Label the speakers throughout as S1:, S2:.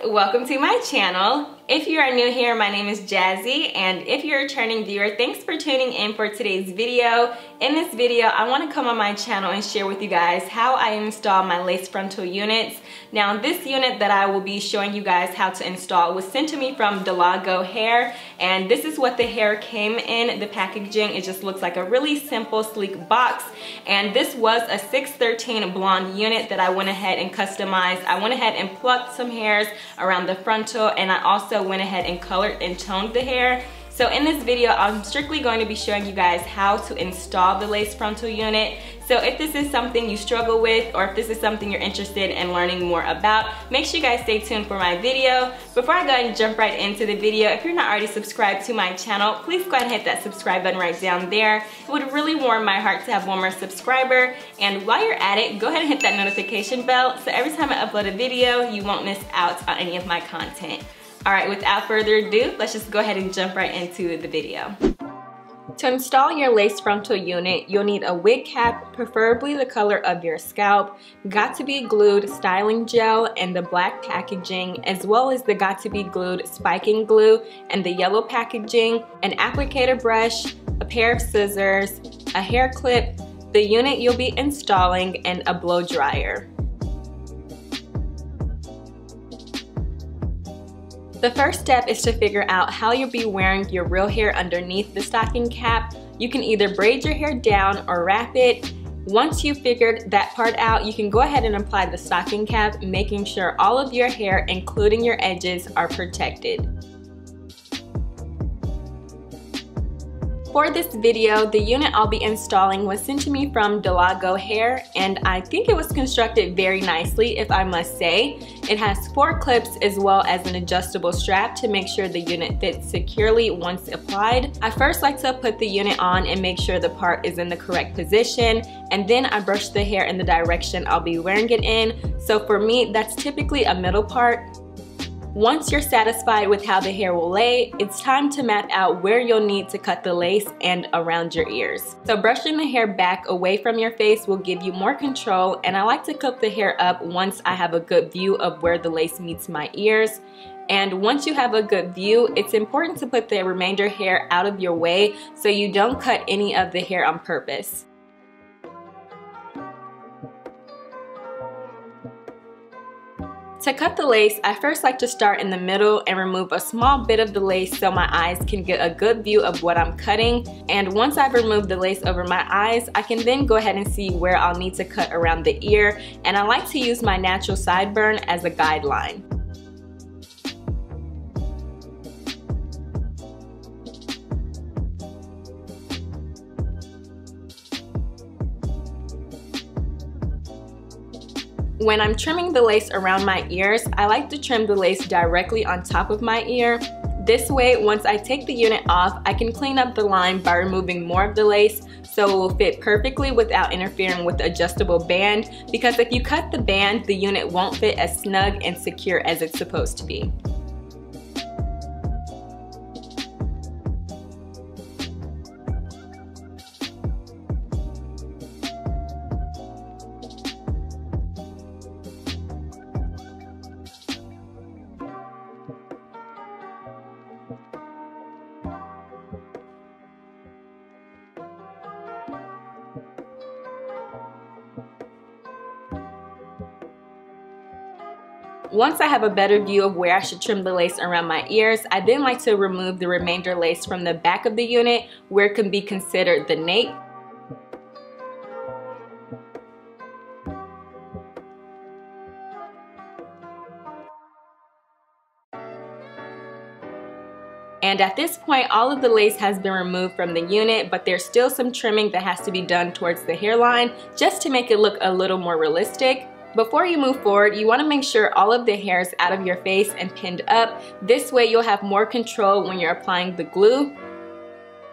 S1: welcome to my channel. If you are new here, my name is Jazzie, and if you're a returning viewer, thanks for tuning in for today's video. In this video, I want to come on my channel and share with you guys how I install my lace frontal units. Now, this unit that I will be showing you guys how to install was sent to me from Dolago Hair, and this is what the hair came in. The packaging, it just looks like a really simple, sleek box, and this was a 613 blonde unit that I went ahead and customized. I went ahead and plucked some hairs around the frontal, and I also went ahead and colored and toned the hair. So in this video, I'm strictly going to be showing you guys how to install the lace frontal unit. So if this is something you struggle with, or if this is something you're interested in learning more about, make sure you guys stay tuned for my video. Before I go ahead and jump right into the video, if you're not already subscribed to my channel, please go ahead and hit that subscribe button right down there. It would really warm my heart to have one more subscriber. And while you're at it, go ahead and hit that notification bell so every time I upload a video, you won't miss out on any of my content. Alright, without further ado, let's just go ahead and jump right into the video. To install your lace frontal unit, you'll need a wig cap, preferably the color of your scalp, got to be glued styling gel and the black packaging, as well as the got to be glued spiking glue and the yellow packaging, an applicator brush, a pair of scissors, a hair clip, the unit you'll be installing, and a blow dryer. The first step is to figure out how you'll be wearing your real hair underneath the stocking cap. You can either braid your hair down or wrap it. Once you've figured that part out, you can go ahead and apply the stocking cap, making sure all of your hair, including your edges, are protected. For this video, the unit I'll be installing was sent to me from Dolago Hair, and I think it was constructed very nicely, if I must say. It has 4 clips as well as an adjustable strap to make sure the unit fits securely once applied. I first like to put the unit on and make sure the part is in the correct position, and then I brush the hair in the direction I'll be wearing it in. So for me, that's typically a middle part. Once you're satisfied with how the hair will lay, it's time to map out where you'll need to cut the lace and around your ears. So brushing the hair back away from your face will give you more control, and I like to clip the hair up once I have a good view of where the lace meets my ears. And once you have a good view, it's important to put the remainder hair out of your way so you don't cut any of the hair on purpose. To cut the lace, I first like to start in the middle and remove a small bit of the lace so my eyes can get a good view of what I'm cutting. And once I've removed the lace over my eyes, I can then go ahead and see where I'll need to cut around the ear. And I like to use my natural sideburn as a guideline. When I'm trimming the lace around my ears, I like to trim the lace directly on top of my ear. This way, once I take the unit off, I can clean up the line by removing more of the lace so it will fit perfectly without interfering with the adjustable band, because if you cut the band, the unit won't fit as snug and secure as it's supposed to be. Once I have a better view of where I should trim the lace around my ears, I then like to remove the remainder lace from the back of the unit where it can be considered the nape. And at this point, all of the lace has been removed from the unit, but there's still some trimming that has to be done towards the hairline just to make it look a little more realistic. Before you move forward, you want to make sure all of the hair is out of your face and pinned up. This way you'll have more control when you're applying the glue.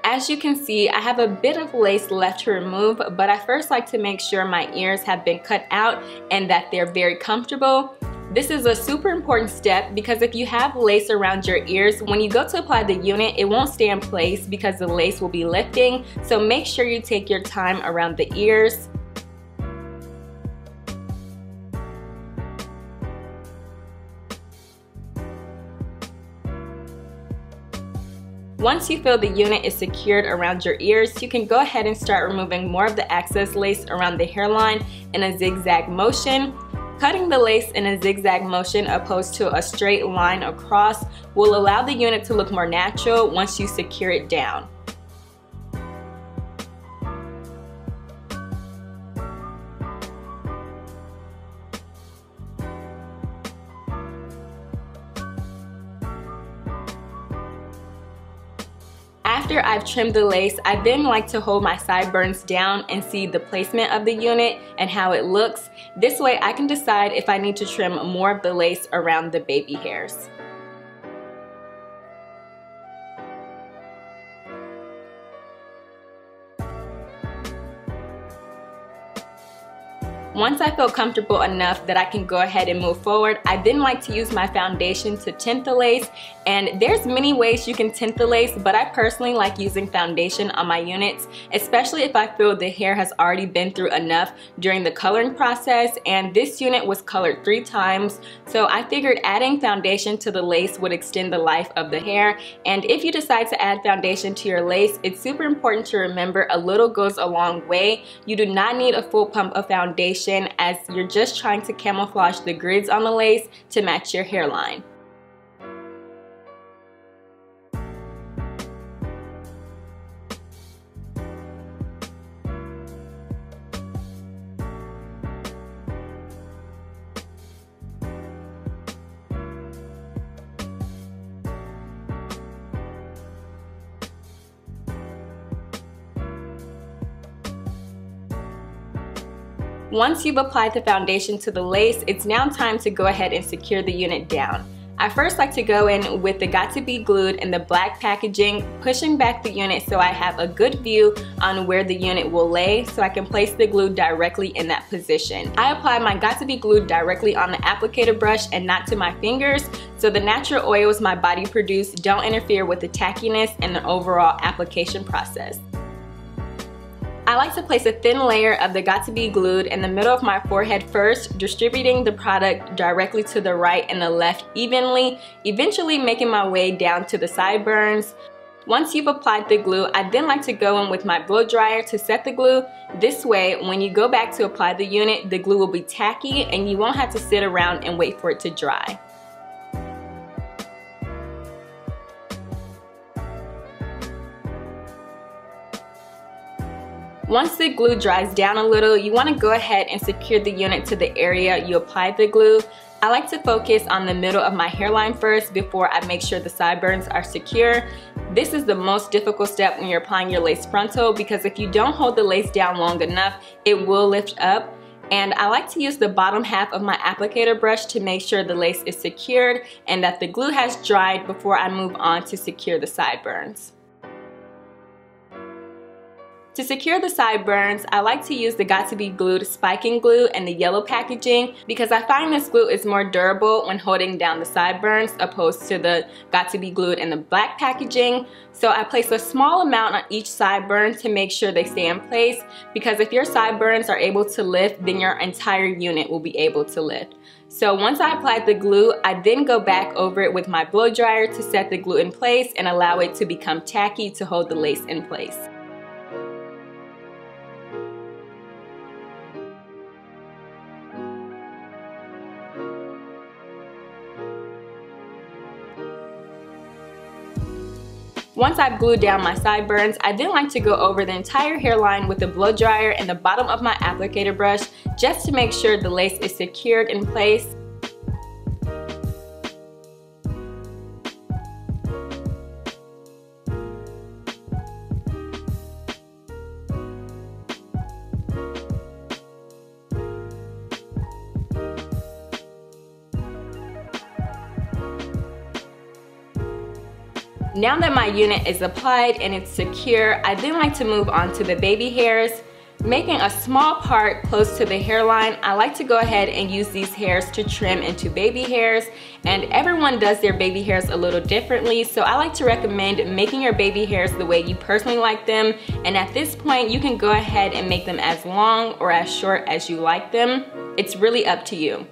S1: As you can see, I have a bit of lace left to remove, but I first like to make sure my ears have been cut out and that they're very comfortable. This is a super important step because if you have lace around your ears, when you go to apply the unit, it won't stay in place because the lace will be lifting. So make sure you take your time around the ears. Once you feel the unit is secured around your ears, you can go ahead and start removing more of the excess lace around the hairline in a zigzag motion. Cutting the lace in a zigzag motion opposed to a straight line across will allow the unit to look more natural once you secure it down. After I've trimmed the lace, I then like to hold my sideburns down and see the placement of the unit and how it looks. This way I can decide if I need to trim more of the lace around the baby hairs. Once I feel comfortable enough that I can go ahead and move forward, I then like to use my foundation to tint the lace. And there's many ways you can tint the lace, but I personally like using foundation on my units, especially if I feel the hair has already been through enough during the coloring process. And this unit was colored 3 times, so I figured adding foundation to the lace would extend the life of the hair. And if you decide to add foundation to your lace, it's super important to remember a little goes a long way. You do not need a full pump of foundation, as you're just trying to camouflage the grids on the lace to match your hairline. Once you've applied the foundation to the lace, it's now time to go ahead and secure the unit down. I first like to go in with the Got to Be Glued in the black packaging, pushing back the unit so I have a good view on where the unit will lay so I can place the glue directly in that position. I apply my Got to Be Glued directly on the applicator brush and not to my fingers, so the natural oils my body produces don't interfere with the tackiness and the overall application process. I like to place a thin layer of the Got to Be Glued in the middle of my forehead first, distributing the product directly to the right and the left evenly, eventually making my way down to the sideburns. Once you've applied the glue, I then like to go in with my blow dryer to set the glue. This way, when you go back to apply the unit, the glue will be tacky and you won't have to sit around and wait for it to dry. Once the glue dries down a little, you want to go ahead and secure the unit to the area you applied the glue. I like to focus on the middle of my hairline first before I make sure the sideburns are secure. This is the most difficult step when you're applying your lace frontal, because if you don't hold the lace down long enough, it will lift up. And I like to use the bottom half of my applicator brush to make sure the lace is secured and that the glue has dried before I move on to secure the sideburns. To secure the sideburns, I like to use the Got to Be Glued spiking glue in the yellow packaging because I find this glue is more durable when holding down the sideburns opposed to the Got to Be Glued in the black packaging. So I place a small amount on each sideburn to make sure they stay in place, because if your sideburns are able to lift, then your entire unit will be able to lift. So once I applied the glue, I then go back over it with my blow dryer to set the glue in place and allow it to become tacky to hold the lace in place. Once I've glued down my sideburns, I then like to go over the entire hairline with a blow dryer and the bottom of my applicator brush just to make sure the lace is secured in place. Now that my unit is applied and it's secure, I then like to move on to the baby hairs. Making a small part close to the hairline, I like to go ahead and use these hairs to trim into baby hairs, and everyone does their baby hairs a little differently, so I like to recommend making your baby hairs the way you personally like them, and at this point you can go ahead and make them as long or as short as you like them. It's really up to you.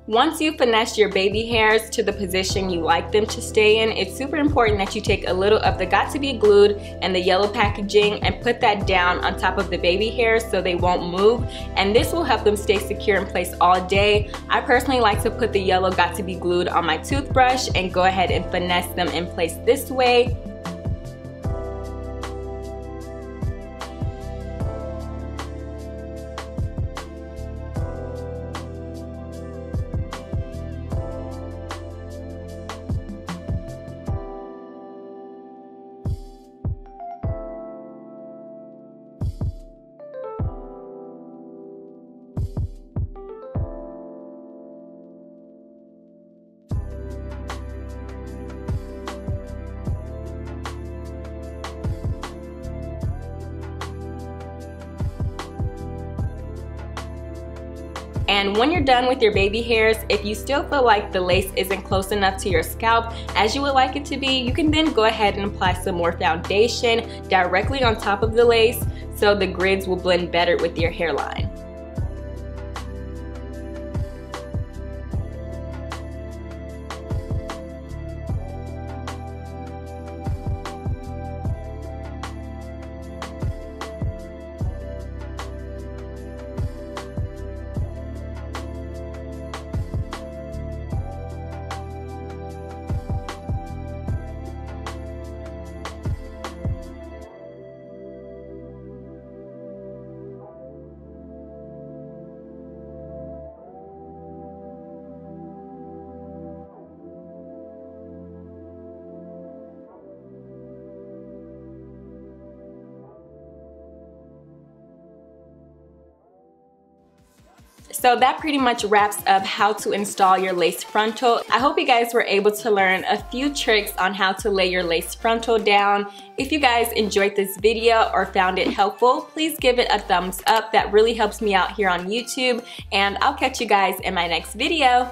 S1: Once you finesse your baby hairs to the position you like them to stay in, it's super important that you take a little of the Got To Be Glued and the yellow packaging and put that down on top of the baby hairs so they won't move, and this will help them stay secure in place all day. I personally like to put the yellow Got To Be Glued on my toothbrush and go ahead and finesse them in place this way. And when you're done with your baby hairs, if you still feel like the lace isn't close enough to your scalp as you would like it to be, you can then go ahead and apply some more foundation directly on top of the lace so the grids will blend better with your hairline. So that pretty much wraps up how to install your lace frontal. I hope you guys were able to learn a few tricks on how to lay your lace frontal down. If you guys enjoyed this video or found it helpful, please give it a thumbs up. That really helps me out here on YouTube, and I'll catch you guys in my next video.